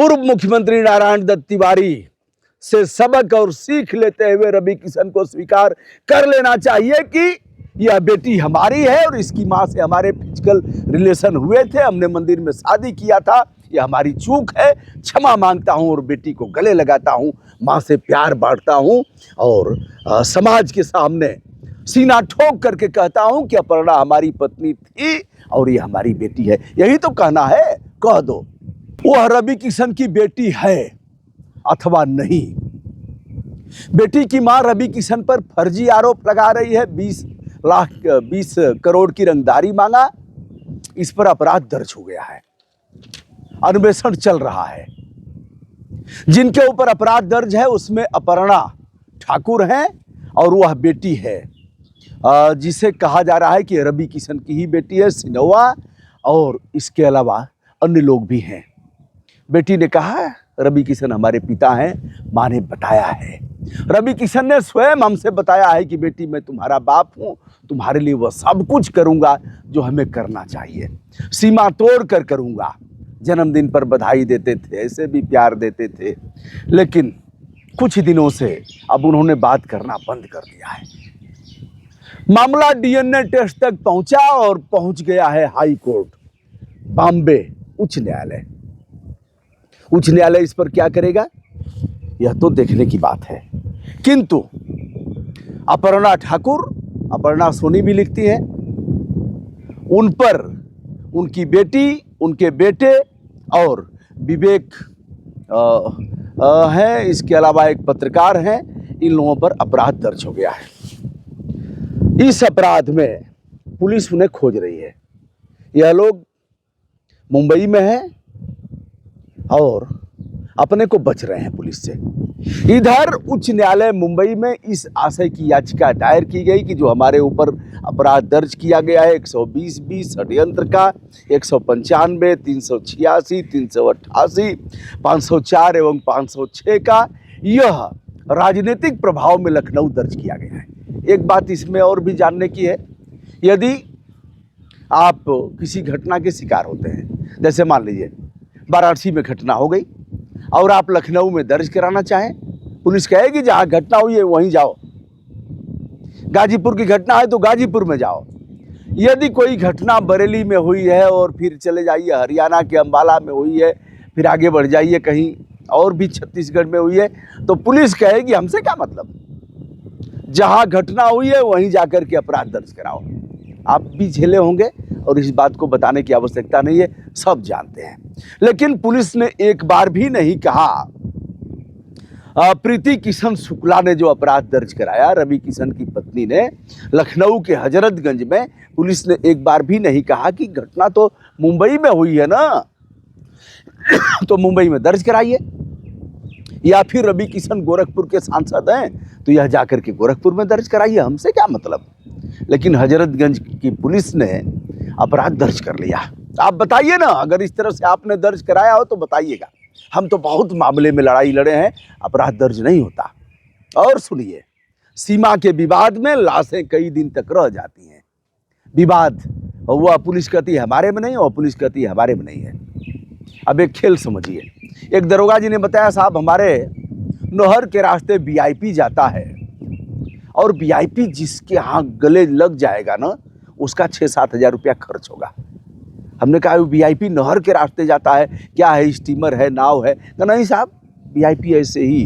पूर्व मुख्यमंत्री नारायण दत्त तिवारी से सबक और सीख लेते हुए रवि किशन को स्वीकार कर लेना चाहिए कि यह बेटी हमारी है और इसकी मां से हमारे फिजिकल रिलेशन हुए थे, हमने मंदिर में शादी किया था, यह हमारी चूक है, क्षमा मांगता हूं और बेटी को गले लगाता हूं, मां से प्यार बांटता हूं और समाज के सामने सीना ठोक करके कहता हूं कि अपर्णा हमारी पत्नी थी और ये हमारी बेटी है। यही तो कहना है, कह दो वह रवि किशन की बेटी है अथवा नहीं। बेटी की मां रवि किशन पर फर्जी आरोप लगा रही है, 20 करोड़ की रंगदारी मांगा, इस पर अपराध दर्ज हो गया है, अन्वेषण चल रहा है। जिनके ऊपर अपराध दर्ज है उसमें अपर्णा ठाकुर हैं और वह बेटी है जिसे कहा जा रहा है कि रवि किशन की ही बेटी है, सिनोवा, और इसके अलावा अन्य लोग भी हैं। बेटी ने कहा रवि किशन हमारे पिता हैं, मां ने बताया है। रवि किशन ने स्वयं हमसे बताया है कि बेटी मैं तुम्हारा बाप हूं, तुम्हारे लिए वह सब कुछ करूंगा जो हमें करना चाहिए, सीमा तोड़ कर करूंगा। जन्मदिन पर बधाई देते थे, ऐसे भी प्यार देते थे, लेकिन कुछ दिनों से अब उन्होंने बात करना बंद कर दिया है। मामला डीएनए टेस्ट तक पहुंचा और पहुंच गया है हाई कोर्ट, बॉम्बे उच्च न्यायालय। उच्च न्यायालय इस पर क्या करेगा यह तो देखने की बात है। किंतु अपर्णा ठाकुर, अपर्णा सोनी भी लिखती है, उन पर उनकी बेटी, उनके बेटे और विवेक है, इसके अलावा एक पत्रकार हैं, इन लोगों पर अपराध दर्ज हो गया है। इस अपराध में पुलिस उन्हें खोज रही है। यह लोग मुंबई में हैं और अपने को बच रहे हैं पुलिस से। इधर उच्च न्यायालय मुंबई में इस आशय की याचिका दायर की गई कि जो हमारे ऊपर अपराध दर्ज किया गया है 120 षड्यंत्र का, 195, 386, 388, 504 एवं 506 का, यह राजनीतिक प्रभाव में लखनऊ दर्ज किया गया है। एक बात इसमें और भी जानने की है, यदि आप किसी घटना के शिकार होते हैं, जैसे मान लीजिए वाराणसी में घटना हो गई और आप लखनऊ में दर्ज कराना चाहें, पुलिस कहेगी जहां घटना हुई है वहीं जाओ। गाजीपुर की घटना है तो गाजीपुर में जाओ। यदि कोई घटना बरेली में हुई है और फिर चले जाइए हरियाणा के अंबाला में हुई है, फिर आगे बढ़ जाइए कहीं और भी छत्तीसगढ़ में हुई है, तो पुलिस कहेगी हमसे क्या मतलब, जहां घटना हुई है वहीं जाकर के अपराध दर्ज कराओ। आप भी झेले होंगे और इस बात को बताने की आवश्यकता नहीं है, सब जानते हैं। लेकिन पुलिस ने एक बार भी नहीं कहा, प्रीति किशन शुक्ला ने जो अपराध दर्ज कराया, रवि किशन की पत्नी ने लखनऊ के हजरतगंज में, पुलिस ने एक बार भी नहीं कहा कि घटना तो मुंबई में हुई है ना, तो मुंबई में दर्ज कराइए। या फिर रवि किशन गोरखपुर के सांसद हैं तो यह जाकर के गोरखपुर में दर्ज कराइए, हमसे क्या मतलब। लेकिन हजरतगंज की पुलिस ने अपराध दर्ज कर लिया। आप बताइए ना, अगर इस तरह से आपने दर्ज कराया हो तो बताइएगा। हम तो बहुत मामले में लड़ाई लड़े हैं, अपराध दर्ज नहीं होता। और सुनिए, सीमा के विवाद में लाशें कई दिन तक रह जाती हैं। विवाद, वह पुलिस कहती है हमारे में नहीं, और पुलिस कहती है हमारे में नहीं है। अब एक खेल समझिए, एक दरोगा जी ने बताया साहब हमारे नहर के रास्ते वीआईपी जाता है और वीआईपी जिसके यहाँ गले लग जाएगा ना, उसका 6-7 हज़ार रुपया खर्च होगा। हमने कहा वीआईपी नहर के रास्ते जाता है, क्या है, स्टीमर है, नाव है? तो नहीं साहब, वीआईपी ऐसे ही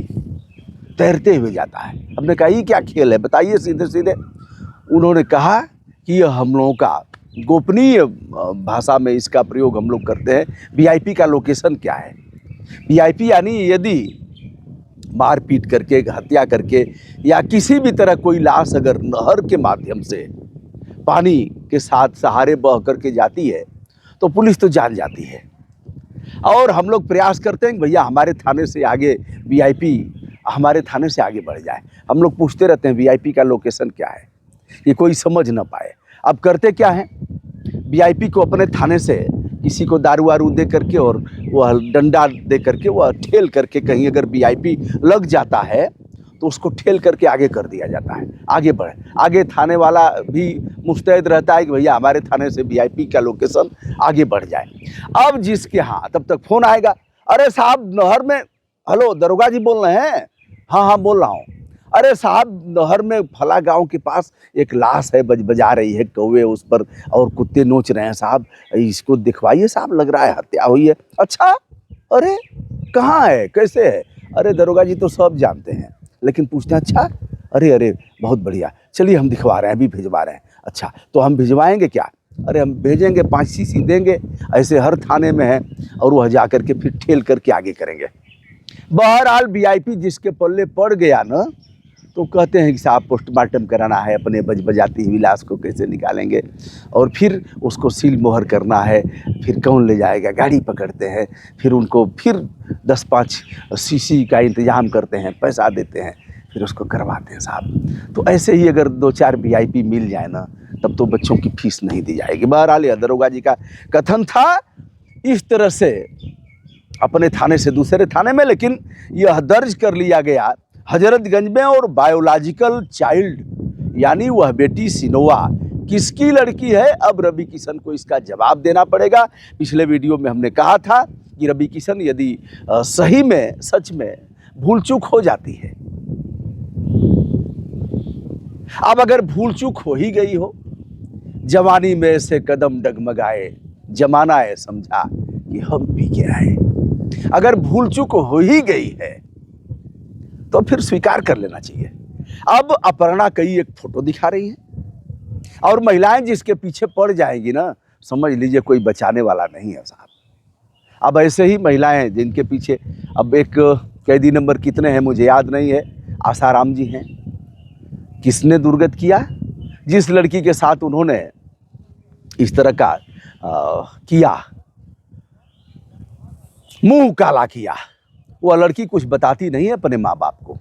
तैरते हुए जाता है। हमने कहा ये क्या खेल है, बताइए सीधे सीधे। उन्होंने कहा कि यह हम लोगों का गोपनीय भाषा में इसका प्रयोग हम लोग करते हैं। वीआईपी का लोकेशन क्या है? वीआईपी यानी यदि मारपीट करके, हत्या करके या किसी भी तरह कोई लाश अगर नहर के माध्यम से पानी के साथ सहारे बह करके जाती है तो पुलिस तो जान जाती है। और हम लोग प्रयास करते हैं कि भैया हमारे थाने से आगे वीआईपी, हमारे थाने से आगे बढ़ जाए। हम लोग पूछते रहते हैं वीआईपी का लोकेशन क्या है, ये कोई समझ ना पाए। अब करते क्या है, वीआईपी को अपने थाने से किसी को दारू वारू दे करके और वह डंडा दे करके, वह ठेल करके, कहीं अगर वीआईपी लग जाता है तो उसको ठेल करके आगे कर दिया जाता है, आगे बढ़े। आगे थाने वाला भी मुस्तैद रहता है कि भैया हमारे थाने से वीआईपी का लोकेशन आगे बढ़ जाए। अब जिसके हाँ, तब तक फ़ोन आएगा, अरे साहब नहर में, हेलो दरोगा जी बोल रहे हैं? हाँ हाँ बोल रहा हूँ। अरे साहब नहर में फला गांव के पास एक लाश है, बजा रही है कौवे उस पर और कुत्ते नोच रहे हैं साहब, इसको दिखवाइए साहब, लग रहा है हत्या हुई है। अच्छा, अरे कहाँ है, कैसे है? अरे दरोगा जी तो सब जानते हैं, लेकिन पूछते हैं अच्छा, अरे अरे बहुत बढ़िया, चलिए हम दिखवा रहे हैं, अभी भिजवा रहे हैं। अच्छा तो हम भिजवाएंगे क्या? अरे हम भेजेंगे, 5 सीसी देंगे, ऐसे हर थाने में है, और वह जा करके फिर ठेल करके आगे करेंगे। बहरहाल वीआईपी जिसके पल्ले पड़ गया ना, तो कहते हैं कि साहब पोस्टमार्टम कराना है, अपने बजाती हुई लाश को कैसे निकालेंगे, और फिर उसको सील मोहर करना है, फिर कौन ले जाएगा, गाड़ी पकड़ते हैं, फिर उनको फिर 10-5 सीसी का इंतजाम करते हैं, पैसा देते हैं, फिर उसको करवाते हैं साहब। तो ऐसे ही अगर 2-4 वीआईपी मिल जाए ना, तब तो बच्चों की फीस नहीं दी जाएगी। बहरहाल यह दरोगा जी का कथन था। इस तरह से अपने थाने से दूसरे थाने में, लेकिन यह दर्ज कर लिया गया हजरतगंज में, और बायोलॉजिकल चाइल्ड यानी वह बेटी सिनोआ किसकी लड़की है, अब रवि किशन को इसका जवाब देना पड़ेगा। पिछले वीडियो में हमने कहा था कि रवि किशन यदि सही में सच में भूल चूक हो जाती है, अब अगर भूल चूक हो ही गई हो, जवानी में से कदम डगमगाए, जमाना है समझा कि हम पी के आए, अगर भूल चूक हो ही गई है तो फिर स्वीकार कर लेना चाहिए। अब अपर्णा कई एक फोटो दिखा रही है, और महिलाएं जिसके पीछे पड़ जाएंगी ना, समझ लीजिए कोई बचाने वाला नहीं है साहब। अब ऐसे ही महिलाएं जिनके पीछे, अब एक कैदी नंबर कितने हैं मुझे याद नहीं है, आसाराम जी हैं, किसने दुर्गत किया, जिस लड़की के साथ उन्होंने इस तरह का किया, मुंह काला किया, वह लड़की कुछ बताती नहीं है अपने माँ बाप को,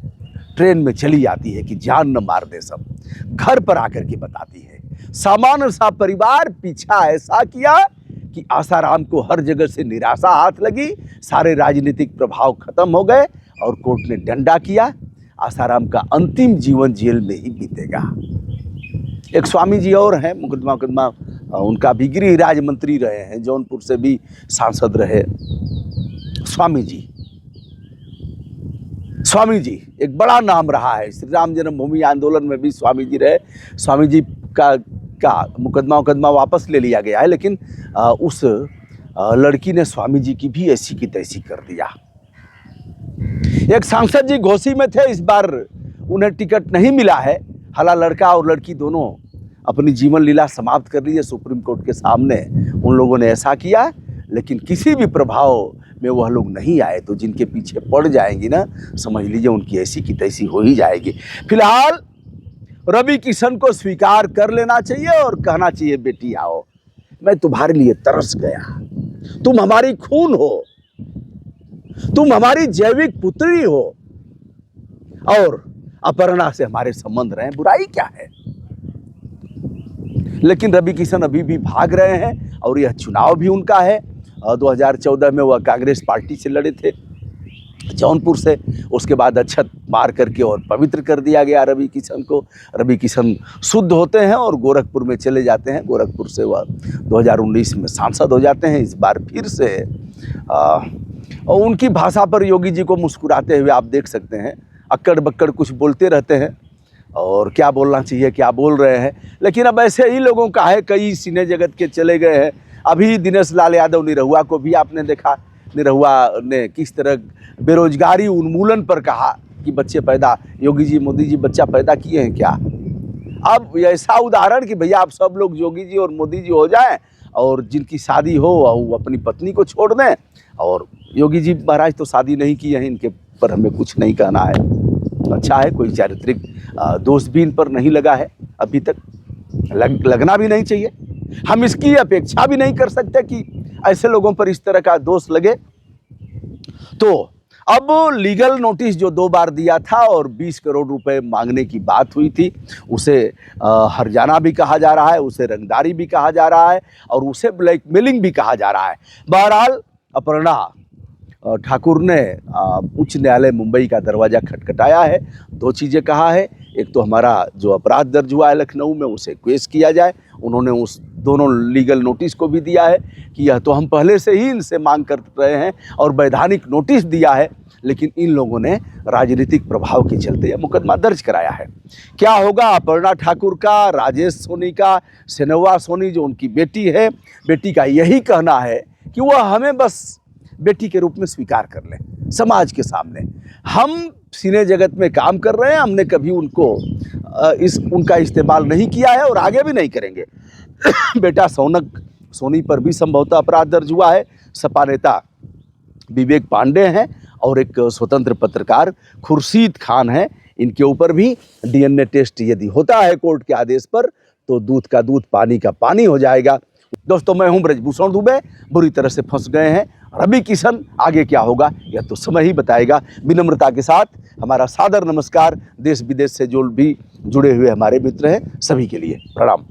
ट्रेन में चली आती है कि जान न मार दे सब, घर पर आकर के बताती है। सामान्य सा परिवार पीछा ऐसा किया कि आसाराम को हर जगह से निराशा हाथ लगी, सारे राजनीतिक प्रभाव खत्म हो गए, और कोर्ट ने डंडा किया, आसाराम का अंतिम जीवन जेल में ही बीतेगा। एक स्वामी जी और हैं, मुकदमा उनका भी गृह राज्य मंत्री रहे हैं, जौनपुर से भी सांसद रहे, स्वामी जी एक बड़ा नाम रहा है, श्री राम जन्मभूमि आंदोलन में भी स्वामी जी रहे। स्वामी जी का मुकदमा वापस ले लिया गया है, लेकिन उस लड़की ने स्वामी जी की भी ऐसी की तैसी कर दिया। एक सांसद जी घोसी में थे, इस बार उन्हें टिकट नहीं मिला है, हालांकि लड़का और लड़की दोनों अपनी जीवन लीला समाप्त कर ली है सुप्रीम कोर्ट के सामने, उन लोगों ने ऐसा किया, लेकिन किसी भी प्रभाव में वह लोग नहीं आए, तो जिनके पीछे पड़ जाएंगी ना, समझ लीजिए उनकी ऐसी की तैसी हो ही जाएगी। फिलहाल रवि किशन को स्वीकार कर लेना चाहिए और कहना चाहिए बेटी आओ, मैं तुम्हारे लिए तरस गया, तुम हमारी खून हो, तुम हमारी जैविक पुत्री हो, और अपर्णा से हमारे संबंध रहे, बुराई क्या है। लेकिन रवि किशन अभी भी भाग रहे हैं, और यह चुनाव भी उनका है। 2014 में वह कांग्रेस पार्टी से लड़े थे जौनपुर से, उसके बाद अक्षत मार करके और पवित्र कर दिया गया रवि किशन को। रवि किशन शुद्ध होते हैं और गोरखपुर में चले जाते हैं, गोरखपुर से वह 2019 में सांसद हो जाते हैं। इस बार फिर से और उनकी भाषा पर योगी जी को मुस्कुराते हुए आप देख सकते हैं, अक्कड़ बक्कड़ कुछ बोलते रहते हैं, और क्या बोलना चाहिए क्या बोल रहे हैं। लेकिन अब ऐसे ही लोगों का है, कई सिने जगत के चले गए हैं। अभी दिनेश लाल यादव निरहुआ को भी आपने देखा, निरहुआ ने किस तरह बेरोजगारी उन्मूलन पर कहा कि बच्चे पैदा, योगी जी मोदी जी बच्चा पैदा किए हैं क्या। अब ऐसा उदाहरण कि भैया आप सब लोग योगी जी और मोदी जी हो जाएं, और जिनकी शादी हो वो अपनी पत्नी को छोड़ दें, और योगी जी महाराज तो शादी नहीं की है, इनके पर हमें कुछ नहीं कहना है, अच्छा है, कोई चारित्रिक दोष भी इन पर नहीं लगा है अभी तक, लगना भी नहीं चाहिए। हम इसकी अपेक्षा भी नहीं कर सकते कि ऐसे लोगों पर इस तरह का दोष लगे। तो अब लीगल नोटिस जो 2 बार दिया था और 20 करोड़ रुपए मांगने की बात हुई थी, उसे हरजाना भी कहा जा रहा है, उसे रंगदारी भी कहा जा रहा है, और उसे ब्लैकमेलिंग भी कहा जा रहा है। बहरहाल अपर्णा ठाकुर ने उच्च न्यायालय मुंबई का दरवाज़ा खटखटाया है। 2 चीज़ें कहा है, एक तो हमारा जो अपराध दर्ज हुआ है लखनऊ में उसे केस किया जाए, उन्होंने उस दोनों लीगल नोटिस को भी दिया है कि यह तो हम पहले से ही इनसे मांग कर रहे हैं और वैधानिक नोटिस दिया है, लेकिन इन लोगों ने राजनीतिक प्रभाव के चलते यह मुकदमा दर्ज कराया है। क्या होगा अपर्णा ठाकुर का, राजेश सोनी का, सेनवा सोनी जो उनकी बेटी है, बेटी का यही कहना है कि वह हमें बस बेटी के रूप में स्वीकार कर लें समाज के सामने। हम सिने जगत में काम कर रहे हैं, हमने कभी उनको उनका इस्तेमाल नहीं किया है और आगे भी नहीं करेंगे। बेटा सोनी पर भी संभवतः अपराध दर्ज हुआ है। सपा नेता विवेक पांडे हैं और एक स्वतंत्र पत्रकार खुर्शीद खान है, इनके ऊपर भी डीएनए टेस्ट यदि होता है कोर्ट के आदेश पर तो दूध का दूध पानी का पानी हो जाएगा। दोस्तों, मैं हूं ब्रजभूषण दुबे। बुरी तरह से फंस गए हैं रवि किशन, आगे क्या होगा यह तो समय ही बताएगा। विनम्रता के साथ हमारा सादर नमस्कार देश विदेश से जो भी जुड़े हुए हमारे मित्र हैं सभी के लिए प्रणाम।